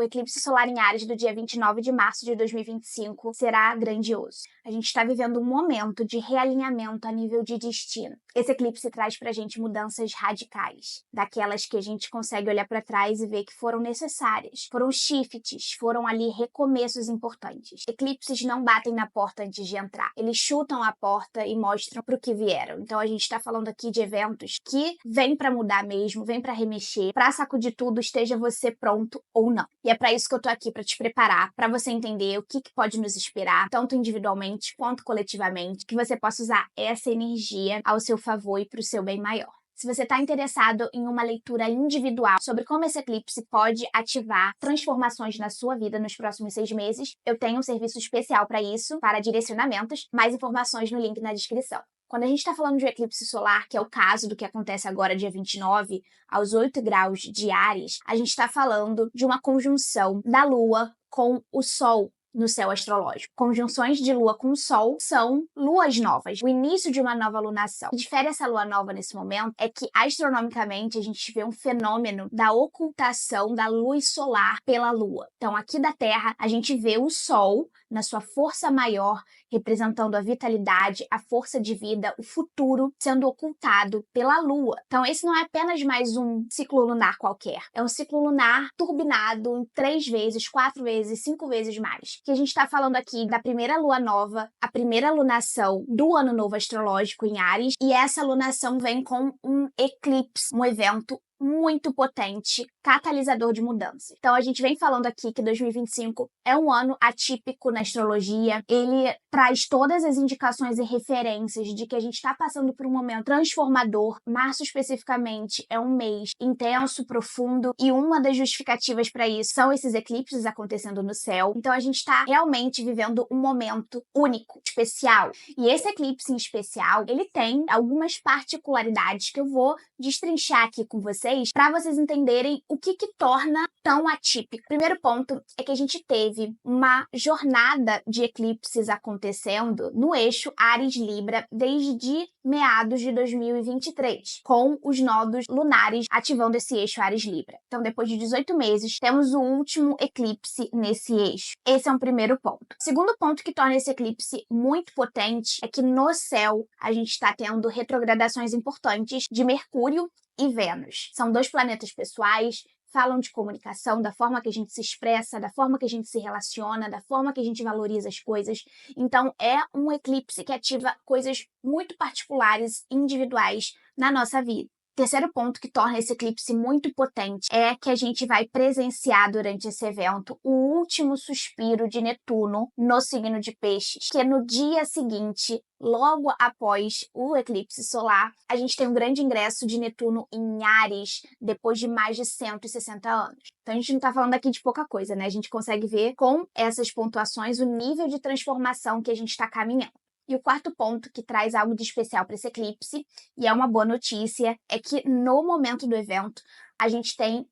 o eclipse solar em Áries do dia 29 de março de 2025 será grandioso. A gente está vivendo um momento de realinhamento a nível de destino. Esse eclipse traz pra gente mudanças radicais, daquelas que a gente consegue olhar para trás e ver que foram necessárias. Foram shifts, foram ali recomeços importantes. Eclipses não batem na porta antes de entrar. Eles chutam a porta e mostram pro que vieram. Então a gente está falando aqui de eventos que vêm para mudar mesmo, vêm para remexer, para sacudir tudo, esteja você pronto ou não. E é para isso que eu tô aqui, para te preparar, para você entender o que pode nos esperar, tanto individualmente quanto coletivamente, que você possa usar essa energia ao seu favor e pro seu bem maior. Se você está interessado em uma leitura individual sobre como esse eclipse pode ativar transformações na sua vida nos próximos 6 meses, eu tenho um serviço especial para isso, para direcionamentos. Mais informações no link na descrição. Quando a gente está falando de um eclipse solar, que é o caso do que acontece agora dia 29, aos 8 graus de Áries, a gente está falando de uma conjunção da Lua com o Sol no céu astrológico. Conjunções de Lua com Sol são luas novas, o início de uma nova lunação. O que difere essa lua nova nesse momento é que, astronomicamente, a gente vê um fenômeno da ocultação da luz solar pela Lua. Então, aqui da Terra, a gente vê o Sol na sua força maior, representando a vitalidade, a força de vida, o futuro, sendo ocultado pela Lua. Então, esse não é apenas mais um ciclo lunar qualquer. É um ciclo lunar turbinado em 3 vezes, 4 vezes, 5 vezes mais. Que a gente está falando aqui da primeira lua nova, a primeira lunação do ano novo astrológico em Áries, e essa lunação vem com um eclipse, um evento muito potente, catalisador de mudança. Então a gente vem falando aqui que 2025 é um ano atípico na astrologia. Ele traz todas as indicações e referências de que a gente está passando por um momento transformador. Março especificamente é um mês intenso, profundo, e uma das justificativas para isso são esses eclipses acontecendo no céu. Então a gente está realmente vivendo um momento único, especial. E esse eclipse em especial, ele tem algumas particularidades que eu vou destrinchar aqui com vocês para vocês entenderem o que torna tão atípico. O primeiro ponto é que a gente teve uma jornada de eclipses acontecendo no eixo Áries-Libra desde meados de 2023, com os nodos lunares ativando esse eixo Áries-Libra. Então, depois de 18 meses, temos o último eclipse nesse eixo. Esse é um primeiro ponto. O segundo ponto que torna esse eclipse muito potente é que no céu a gente está tendo retrogradações importantes de Mercúrio e Vênus. São 2 planetas pessoais, falam de comunicação, da forma que a gente se expressa, da forma que a gente se relaciona, da forma que a gente valoriza as coisas. Então, é um eclipse que ativa coisas muito particulares, individuais na nossa vida. Terceiro ponto que torna esse eclipse muito potente é que a gente vai presenciar durante esse evento o último suspiro de Netuno no signo de Peixes, que é no dia seguinte, logo após o eclipse solar, a gente tem um grande ingresso de Netuno em Áries, depois de mais de 160 anos. Então a gente não está falando aqui de pouca coisa, né? A gente consegue ver com essas pontuações o nível de transformação que a gente está caminhando. E o quarto ponto que traz algo de especial para esse eclipse, e é uma boa notícia, é que no momento do evento a gente tem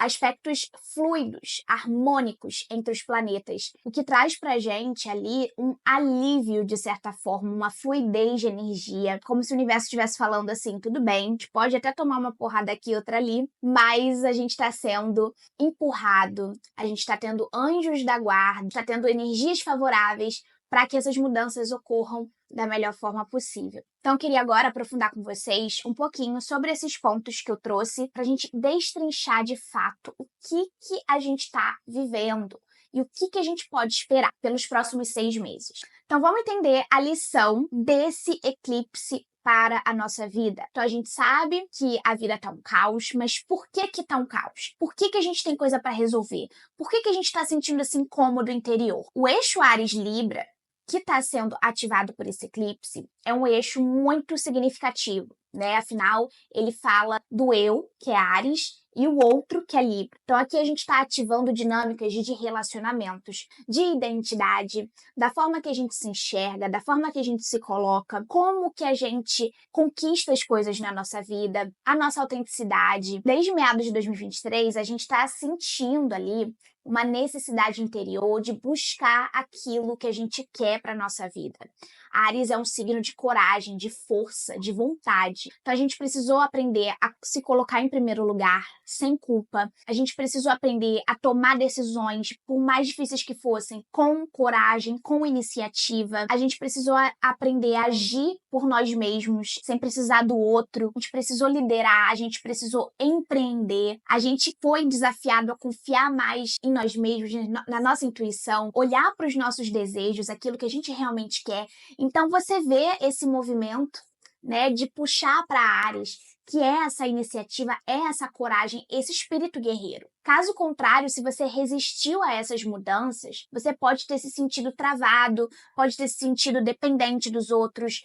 aspectos fluidos, harmônicos entre os planetas, o que traz pra gente ali um alívio, de certa forma, uma fluidez de energia, como se o universo estivesse falando assim, tudo bem, a gente pode até tomar uma porrada aqui e outra ali, mas a gente está sendo empurrado, a gente está tendo anjos da guarda, está tendo energias favoráveis para que essas mudanças ocorram da melhor forma possível. Então, eu queria agora aprofundar com vocês um pouquinho sobre esses pontos que eu trouxe para a gente destrinchar de fato o que a gente está vivendo e o que a gente pode esperar pelos próximos 6 meses. Então, vamos entender a lição desse eclipse para a nossa vida. Então a gente sabe que a vida tá um caos, mas por que tá um caos? Por que a gente tem coisa para resolver? Por que a gente tá sentindo esse incômodo interior? O eixo Áries-Libra, que está sendo ativado por esse eclipse, é um eixo muito significativo, né? Afinal, ele fala do eu, que é Áries, e o outro, que é Libra. Então aqui a gente está ativando dinâmicas de relacionamentos, de identidade, da forma que a gente se enxerga, da forma que a gente se coloca, como que a gente conquista as coisas na nossa vida, a nossa autenticidade. Desde meados de 2023, a gente está sentindo ali uma necessidade interior de buscar aquilo que a gente quer para nossa vida. Áries é um signo de coragem, de força, de vontade. Então a gente precisou aprender a se colocar em primeiro lugar, sem culpa. A gente precisou aprender a tomar decisões, por mais difíceis que fossem, com coragem, com iniciativa. A gente precisou aprender a agir por nós mesmos, sem precisar do outro. A gente precisou liderar, a gente precisou empreender. A gente foi desafiado a confiar mais em nós mesmos, na nossa intuição, olhar para os nossos desejos, aquilo que a gente realmente quer. Então você vê esse movimento, né, de puxar para Áries, que é essa iniciativa, é essa coragem, esse espírito guerreiro. Caso contrário, se você resistiu a essas mudanças, você pode ter se sentido travado, pode ter se sentido dependente dos outros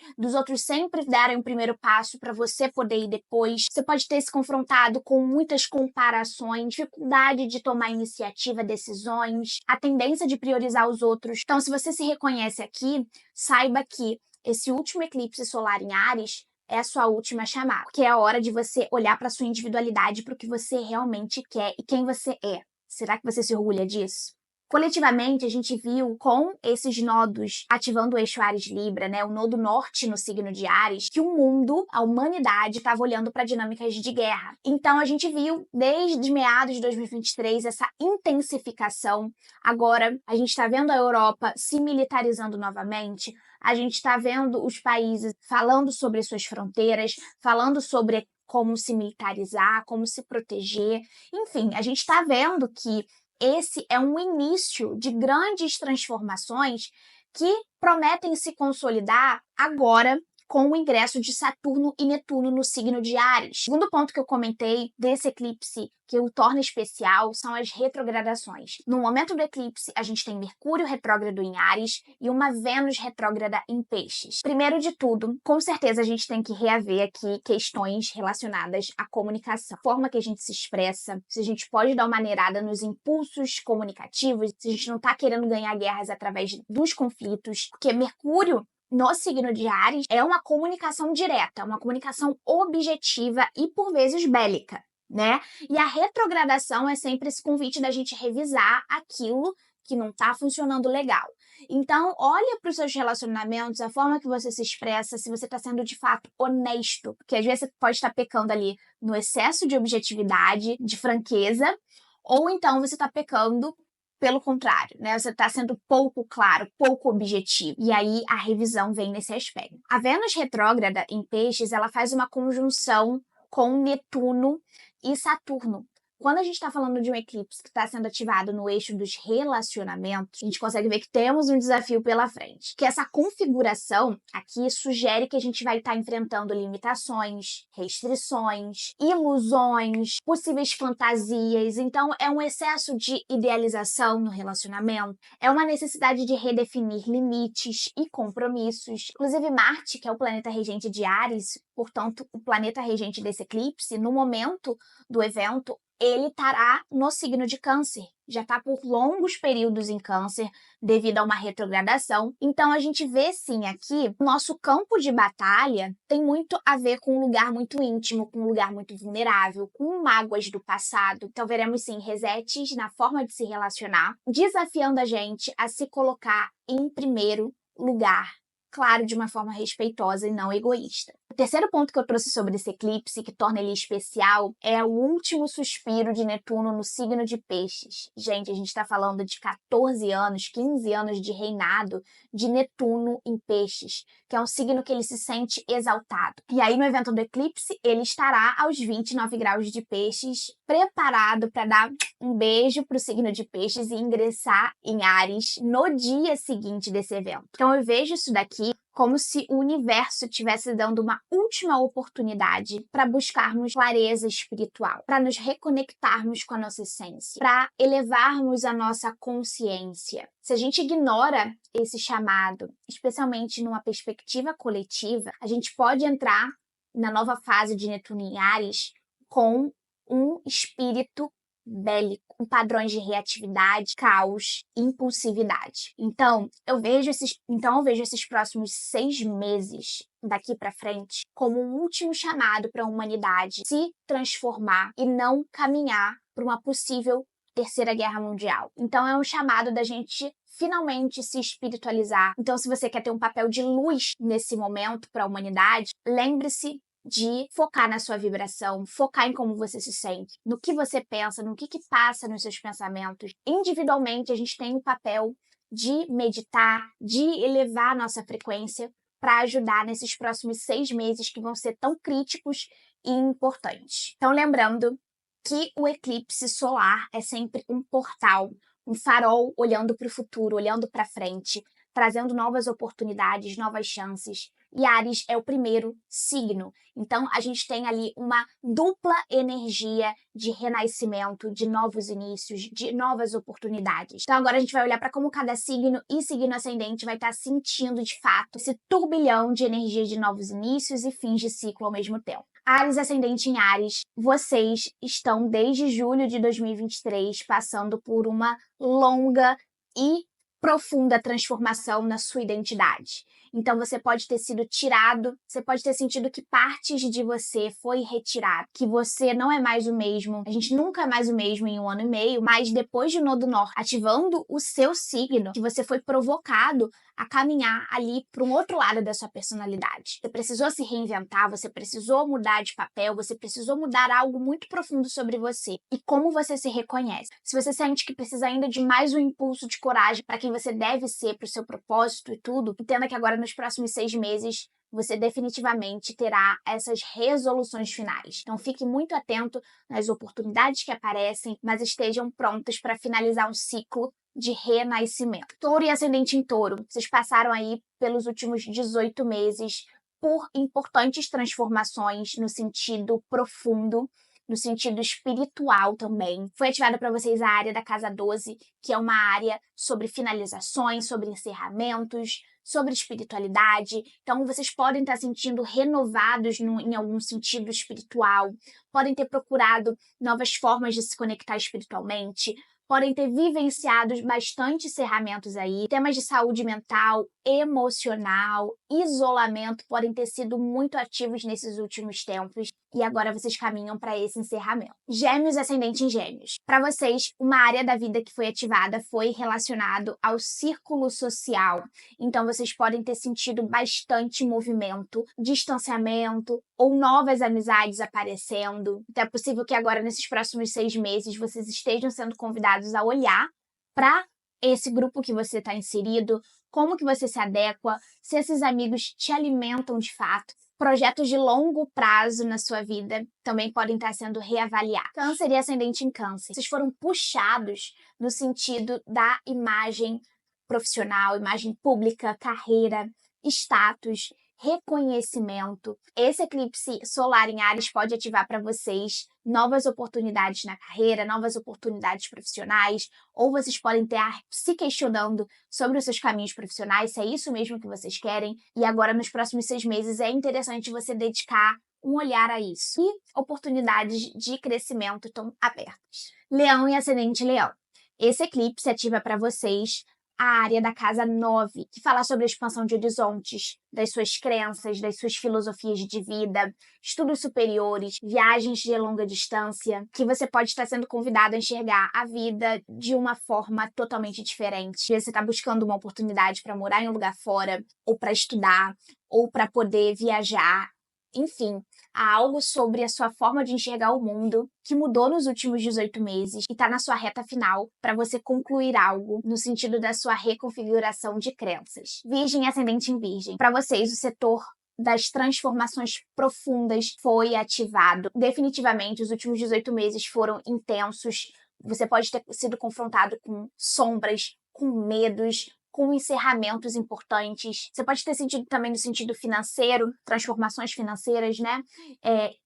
sempre darem o primeiro passo para você poder ir depois. Você pode ter se confrontado com muitas comparações, dificuldade de tomar iniciativa, decisões, a tendência de priorizar os outros. Então, se você se reconhece aqui, saiba que esse último eclipse solar em Áries é a sua última chamada, porque é a hora de você olhar para sua individualidade, para o que você realmente quer e quem você é. Será que você se orgulha disso? Coletivamente, a gente viu com esses nodos ativando o eixo Áries-Libra, né, o nodo norte no signo de Áries, que o mundo, a humanidade, estava olhando para dinâmicas de guerra. Então, a gente viu desde meados de 2023 essa intensificação. Agora, a gente está vendo a Europa se militarizando novamente. A gente está vendo os países falando sobre suas fronteiras, falando sobre como se militarizar, como se proteger. Enfim, a gente está vendo que esse é um início de grandes transformações que prometem se consolidar agora com o ingresso de Saturno e Netuno no signo de Áries. O segundo ponto que eu comentei desse eclipse que o torna especial são as retrogradações. No momento do eclipse, a gente tem Mercúrio retrógrado em Áries e uma Vênus retrógrada em Peixes. Primeiro de tudo, com certeza a gente tem que reaver aqui questões relacionadas à comunicação. A forma que a gente se expressa, se a gente pode dar uma maneirada nos impulsos comunicativos, se a gente não está querendo ganhar guerras através dos conflitos, porque Mercúrio no signo de Áries é uma comunicação direta, uma comunicação objetiva e por vezes bélica, né? E a retrogradação é sempre esse convite da gente revisar aquilo que não está funcionando legal. Então, olha para os seus relacionamentos, a forma que você se expressa, se você está sendo de fato honesto, porque às vezes você pode estar pecando ali no excesso de objetividade, de franqueza, ou então você está pecando pelo contrário, né? Você está sendo pouco claro, pouco objetivo. E aí a revisão vem nesse aspecto. A Vênus retrógrada em Peixes, ela faz uma conjunção com Netuno e Saturno. Quando a gente está falando de um eclipse que está sendo ativado no eixo dos relacionamentos, a gente consegue ver que temos um desafio pela frente. Que essa configuração aqui sugere que a gente vai estar enfrentando limitações, restrições, ilusões, possíveis fantasias. Então, é um excesso de idealização no relacionamento, é uma necessidade de redefinir limites e compromissos. Inclusive, Marte, que é o planeta regente de Áries, portanto, o planeta regente desse eclipse, no momento do evento, ele estará no signo de Câncer. Já está por longos períodos em Câncer, devido a uma retrogradação. Então, a gente vê, sim, aqui, o nosso campo de batalha tem muito a ver com um lugar muito íntimo, com um lugar muito vulnerável, com mágoas do passado. Então, veremos, sim, resets na forma de se relacionar, desafiando a gente a se colocar em primeiro lugar. Claro, de uma forma respeitosa e não egoísta. O terceiro ponto que eu trouxe sobre esse eclipse, que torna ele especial, é o último suspiro de Netuno no signo de Peixes. Gente, a gente está falando de 14 anos, 15 anos de reinado de Netuno em Peixes, que é um signo que ele se sente exaltado. E aí, no evento do eclipse, ele estará aos 29 graus de Peixes, preparado para dar um beijo para o signo de Peixes e ingressar em Áries no dia seguinte desse evento. Então, eu vejo isso daqui como se o universo estivesse dando uma última oportunidade para buscarmos clareza espiritual, para nos reconectarmos com a nossa essência, para elevarmos a nossa consciência. Se a gente ignora esse chamado, especialmente numa perspectiva coletiva, a gente pode entrar na nova fase de Netuno em Áries com um espírito bélico, com padrões de reatividade, caos, impulsividade. Então, eu vejo esses próximos 6 meses daqui para frente como um último chamado para a humanidade se transformar e não caminhar para uma possível Terceira Guerra Mundial. Então é um chamado da gente finalmente se espiritualizar. Então, se você quer ter um papel de luz nesse momento para a humanidade, lembre-se de focar na sua vibração, focar em como você se sente, no que você pensa, no que passa nos seus pensamentos. Individualmente, a gente tem o papel de meditar, de elevar a nossa frequência para ajudar nesses próximos 6 meses que vão ser tão críticos e importantes. Então, lembrando que o eclipse solar é sempre um portal, um farol olhando para o futuro, olhando para frente, trazendo novas oportunidades, novas chances. E Áries é o primeiro signo. Então, a gente tem ali uma dupla energia de renascimento, de novos inícios, de novas oportunidades. Então, agora a gente vai olhar para como cada signo e signo ascendente vai estar sentindo, de fato, esse turbilhão de energia de novos inícios e fins de ciclo ao mesmo tempo. Áries ascendente em Áries, vocês estão desde julho de 2023 passando por uma longa e profunda transformação na sua identidade. Então você pode ter sido tirado, você pode ter sentido que partes de você foi retirado, que você não é mais o mesmo. A gente nunca é mais o mesmo em 1 ano e meio, mas depois de Nodo Norte ativando o seu signo, que você foi provocado a caminhar ali para um outro lado da sua personalidade. Você precisou se reinventar, você precisou mudar de papel, você precisou mudar algo muito profundo sobre você e como você se reconhece. Se você sente que precisa ainda de mais um impulso de coragem para quem você deve ser, para o seu propósito e tudo, entenda que agora nos próximos 6 meses você definitivamente terá essas resoluções finais. Então fique muito atento nas oportunidades que aparecem, mas estejam prontos para finalizar um ciclo de renascimento. Touro e ascendente em Touro, vocês passaram aí pelos últimos 18 meses por importantes transformações no sentido profundo, no sentido espiritual também. Foi ativada para vocês a área da Casa 12, que é uma área sobre finalizações, sobre encerramentos, sobre espiritualidade. Então, vocês podem estar sentindo renovados em algum sentido espiritual, podem ter procurado novas formas de se conectar espiritualmente, podem ter vivenciado bastante encerramentos aí. Temas de saúde mental, emocional, isolamento podem ter sido muito ativos nesses últimos tempos e agora vocês caminham para esse encerramento. Gêmeos ascendente em Gêmeos. Para vocês, uma área da vida que foi ativada foi relacionado ao círculo social. Então vocês podem ter sentido bastante movimento, distanciamento ou novas amizades aparecendo. Então é possível que agora nesses próximos 6 meses vocês estejam sendo convidados a olhar para esse grupo que você está inserido, como que você se adequa, se esses amigos te alimentam de fato. Projetos de longo prazo na sua vida também podem estar sendo reavaliados. Câncer e ascendente em Câncer. Vocês foram puxados no sentido da imagem profissional, imagem pública, carreira, status, reconhecimento. Esse eclipse solar em Áries pode ativar para vocês novas oportunidades na carreira, novas oportunidades profissionais, ou vocês podem estar se questionando sobre os seus caminhos profissionais, se é isso mesmo que vocês querem, e agora nos próximos 6 meses é interessante você dedicar um olhar a isso. E oportunidades de crescimento estão abertas. Leão e ascendente Leão. Esse eclipse ativa para vocês a área da Casa 9, que fala sobre a expansão de horizontes, das suas crenças, das suas filosofias de vida, estudos superiores, viagens de longa distância, que você pode estar sendo convidado a enxergar a vida de uma forma totalmente diferente. Você está buscando uma oportunidade para morar em um lugar fora, ou para estudar, ou para poder viajar. Enfim, há algo sobre a sua forma de enxergar o mundo que mudou nos últimos 18 meses e está na sua reta final para você concluir algo no sentido da sua reconfiguração de crenças. Virgem e ascendente em Virgem. Para vocês, o setor das transformações profundas foi ativado. Definitivamente, os últimos 18 meses foram intensos. Você pode ter sido confrontado com sombras, com medos, com encerramentos importantes. Você pode ter sentido também no sentido financeiro, transformações financeiras, né?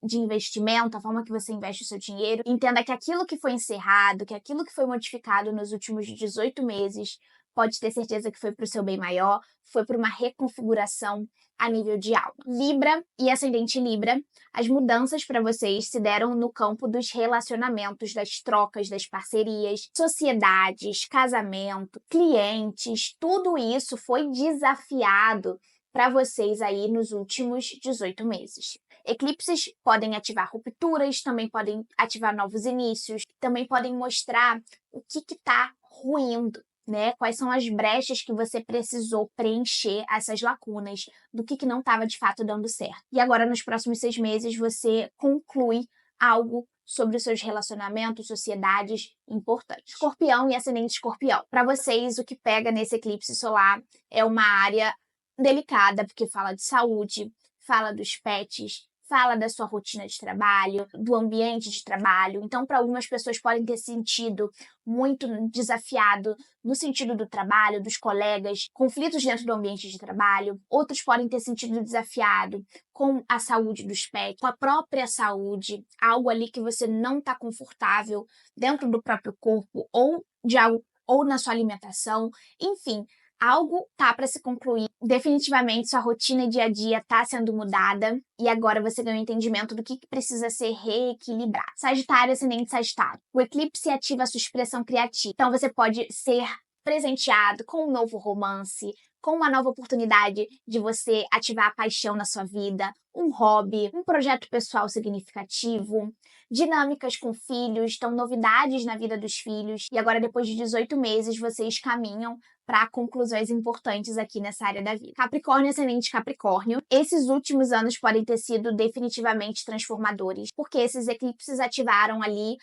De investimento, a forma que você investe o seu dinheiro. Entenda que aquilo que foi encerrado, que aquilo que foi modificado nos últimos 18 meses, pode ter certeza que foi para o seu bem maior, foi para uma reconfiguração a nível de alma. Libra e ascendente Libra, as mudanças para vocês se deram no campo dos relacionamentos, das trocas, das parcerias, sociedades, casamento, clientes, tudo isso foi desafiado para vocês aí nos últimos 18 meses. Eclipses podem ativar rupturas, também podem ativar novos inícios, também podem mostrar o que está ruindo, né? Quais são as brechas que você precisou preencher, essas lacunas, do que não estava de fato dando certo. E agora, nos próximos 6 meses, você conclui algo sobre os seus relacionamentos, sociedades importantes. Escorpião e ascendente escorpião. Para vocês, o que pega nesse eclipse solar é uma área delicada, porque fala de saúde, fala dos pets, fala da sua rotina de trabalho, do ambiente de trabalho. Então, para algumas pessoas podem ter sentido muito desafiado no sentido do trabalho, dos colegas, conflitos dentro do ambiente de trabalho. Outros podem ter sentido desafiado com a saúde dos pets, com a própria saúde, algo ali que você não está confortável dentro do próprio corpo ou de algo ou na sua alimentação, enfim. Algo tá para se concluir. Definitivamente sua rotina e dia a dia tá sendo mudada e agora você ganha um entendimento do que precisa ser reequilibrado. Sagitário, ascendente Sagitário. O eclipse ativa a sua expressão criativa. Então você pode ser presenteado com um novo romance, com uma nova oportunidade de você ativar a paixão na sua vida, um hobby, um projeto pessoal significativo, dinâmicas com filhos, então novidades na vida dos filhos. E agora, depois de 18 meses, vocês caminham para conclusões importantes aqui nessa área da vida. Capricórnio, ascendente Capricórnio. Esses últimos anos podem ter sido definitivamente transformadores, porque esses eclipses ativaram ali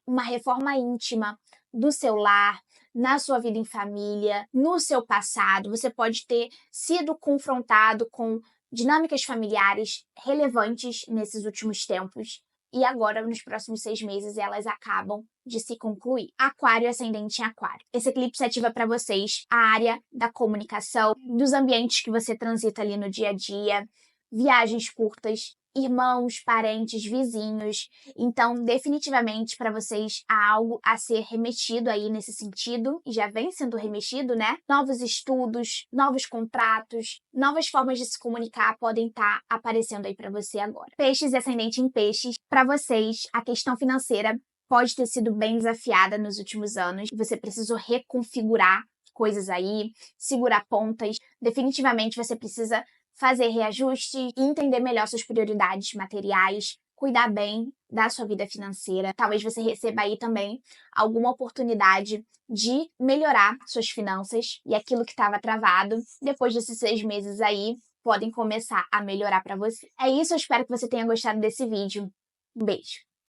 uma reforma íntima do seu lar, na sua vida em família, no seu passado. Você pode ter sido confrontado com dinâmicas familiares relevantes nesses últimos tempos. E agora, nos próximos 6 meses, elas acabam de se concluir. Aquário, ascendente em Aquário. Esse eclipse ativa para vocês a área da comunicação, dos ambientes que você transita ali no dia a dia, viagens curtas, irmãos, parentes, vizinhos. Então, definitivamente, para vocês, há algo a ser remexido aí nesse sentido, e já vem sendo remexido, né? Novos estudos, novos contratos, novas formas de se comunicar podem estar aparecendo aí para você agora. Peixes e ascendente em Peixes. Para vocês, a questão financeira pode ter sido bem desafiada nos últimos anos. Você precisou reconfigurar coisas aí, segurar pontas. Definitivamente, você precisa fazer reajuste e entender melhor suas prioridades materiais, cuidar bem da sua vida financeira. Talvez você receba aí também alguma oportunidade de melhorar suas finanças e aquilo que estava travado, depois desses 6 meses aí, podem começar a melhorar para você. É isso, eu espero que você tenha gostado desse vídeo. Um beijo!